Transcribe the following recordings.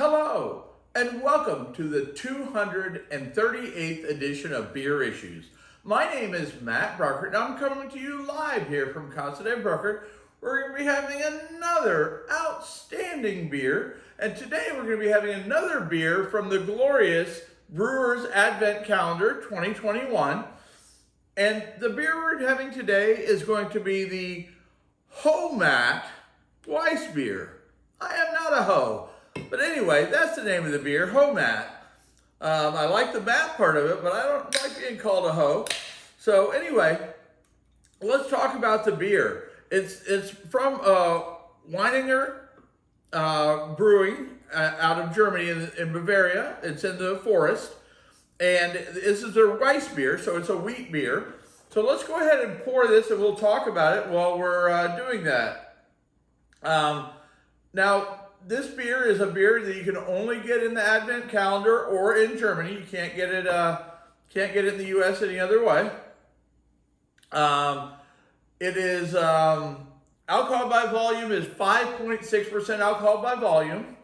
Hello, and welcome to the 238th edition of Beer Issues. My name is Matt Bruckert, and I'm coming to you live here from Casa de Bruckert. We're going to be having another outstanding beer, and today we're going to be having another beer from the glorious Brewers Advent Calendar 2021. And the beer we're having today is going to be the Hoamat Weissbier. I am not a hoe. But anyway, that's the name of the beer, Hoamat. I like the mat part of it, but I don't like being called a hoe. So anyway, let's talk about the beer. It's from Wieninger Brewing out of Germany in Bavaria. It's in the forest. And this is their Weissbier, so it's a wheat beer. So let's go ahead and pour this, and we'll talk about it while we're doing that. Now, this beer is a beer that you can only get in the Advent Calendar or in Germany. You can't get it in the U.S. any other way. It is alcohol by volume is 5.6% alcohol by volume.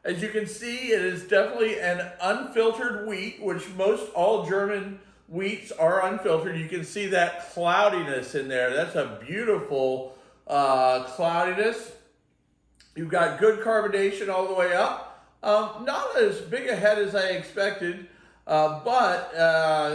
As you can see, it is definitely an unfiltered wheat, which most all German wheats are unfiltered. You can see that cloudiness in there. That's a beautiful cloudiness. You've got good carbonation all the way up. Not as big a head as I expected, but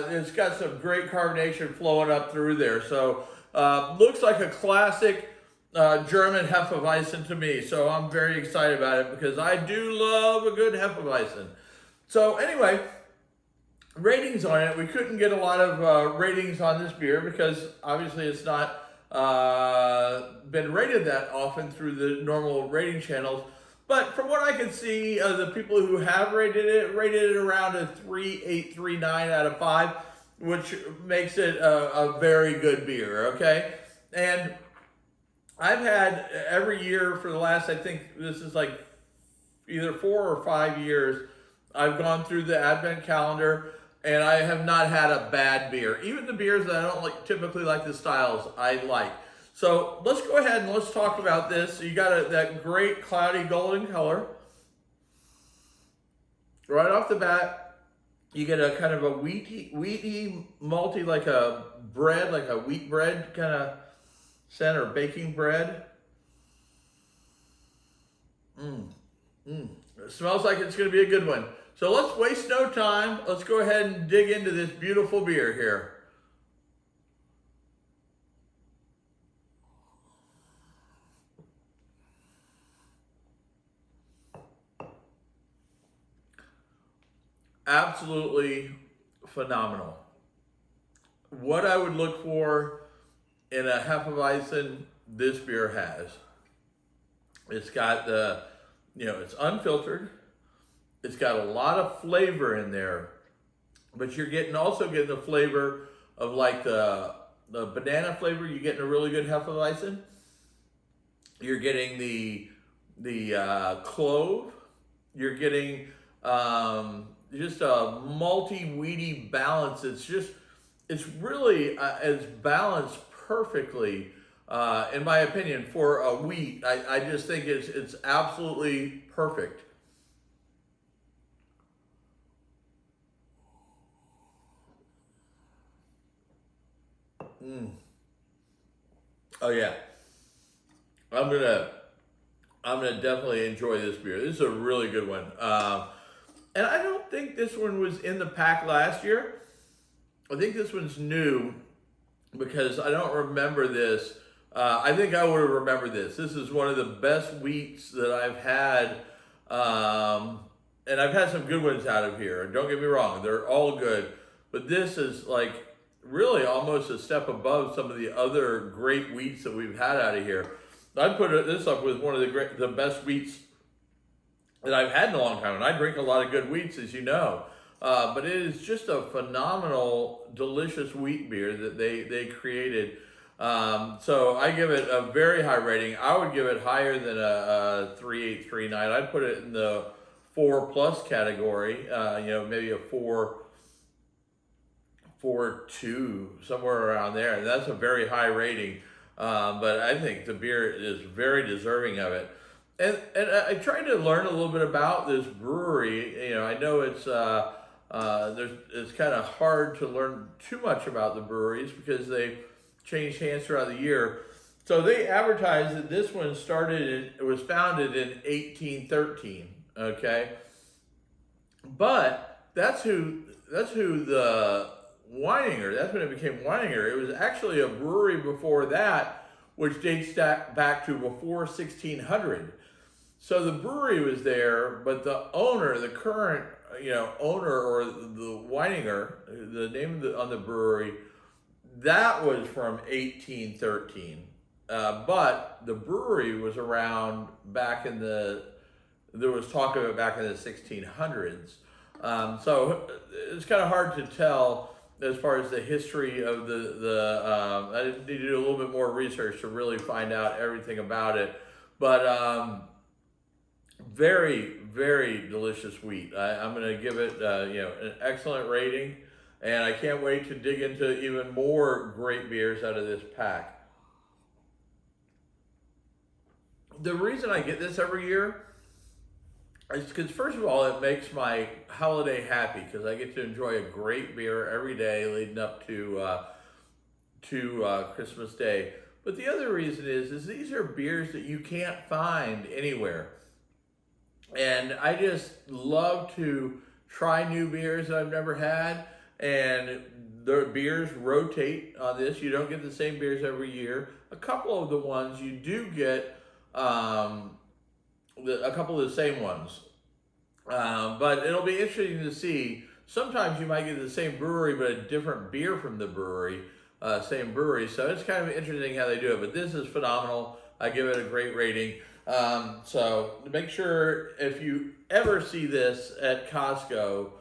it's got some great carbonation flowing up through there. So looks like a classic German Hefeweizen to me. So I'm very excited about it because I do love a good Hefeweizen. So anyway, ratings on it. We couldn't get a lot of ratings on this beer because obviously it's not been rated that often through the normal rating channels. But from what I can see, the people who have rated it around a 3.839 out of 5, which makes it a very good beer, okay? And I've had every year for the last, I think this is like either 4 or 5 years, I've gone through the Advent Calendar, and I have not had a bad beer. Even the beers that I don't typically like the styles, I like. So let's go ahead and let's talk about this. So you got that great cloudy golden color. Right off the bat, you get a kind of a wheaty, malty, like a bread, like a wheat bread kind of scent, or baking bread. It smells like it's going to be a good one. So let's waste no time. Let's go ahead and dig into this beautiful beer here. Absolutely phenomenal. What I would look for in a Hefeweizen, this beer has. It's got it's unfiltered. It's got a lot of flavor in there, but you're also getting the flavor of like the banana flavor you get in a really good Hefeweizen. You're getting the clove. You're getting just a malty, weedy balance. It's really it's balanced perfectly, in my opinion, for a wheat. I just think it's absolutely perfect. Oh yeah, I'm gonna definitely enjoy this beer. This is a really good one, and I don't think this one was in the pack last year. I think this one's new because I don't remember this. I think I would have remembered this. This is one of the best wheats that I've had, and I've had some good ones out of here. Don't get me wrong; they're all good, but this is like really almost a step above some of the other great wheats that we've had out of here. I'd put this up with one of the best wheats that I've had in a long time, and I drink a lot of good wheats, as you know. But it is just a phenomenal, delicious wheat beer that they created. So I give it a very high rating. I would give it higher than a 3.839. I'd put it in the 4+ category. Maybe a 4.2, somewhere around there. And that's a very high rating. But I think the beer is very deserving of it. and I tried to learn a little bit about this brewery. You know, I know it's kind of hard to learn too much about the breweries because they change hands throughout the year. So they advertised that this one it was founded in 1813. Okay, but that's who the Wieninger. That's when it became Wieninger. It was actually a brewery before that, which dates back to before 1600. So the brewery was there, but the owner, the current owner, or the Wieninger, the name on the brewery, that was from 1813. But the brewery was around there was talk of it back in the 1600s. So it's kind of hard to tell as far as the history of I need to do a little bit more research to really find out everything about it. But very, very delicious wheat. I'm going to give it an excellent rating, and I can't wait to dig into even more great beers out of this pack. The reason I get this every year is because, first of all, it makes my holiday happy because I get to enjoy a great beer every day leading up to Christmas Day. But the other reason is these are beers that you can't find anywhere. And I just love to try new beers that I've never had. And the beers rotate on this. You don't get the same beers every year. A couple of the ones you do get a couple of the same ones. But it'll be interesting to see. Sometimes you might get the same brewery, but a different beer from the brewery, same brewery. So it's kind of interesting how they do it. But this is phenomenal. I give it a great rating. So make sure if you ever see this at Costco,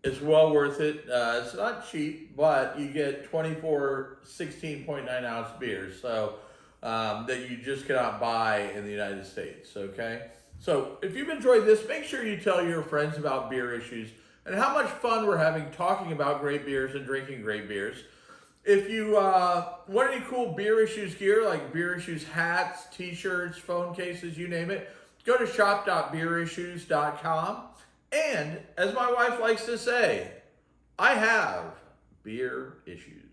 it's well worth it. It's not cheap, but you get 24 16.9 ounce beers. So that you just cannot buy in the United States, okay? So if you've enjoyed this, make sure you tell your friends about Beer Issues and how much fun we're having talking about great beers and drinking great beers. If you want any cool Beer Issues gear, like Beer Issues hats, t-shirts, phone cases, you name it, go to shop.beerissues.com. And as my wife likes to say, I have beer issues.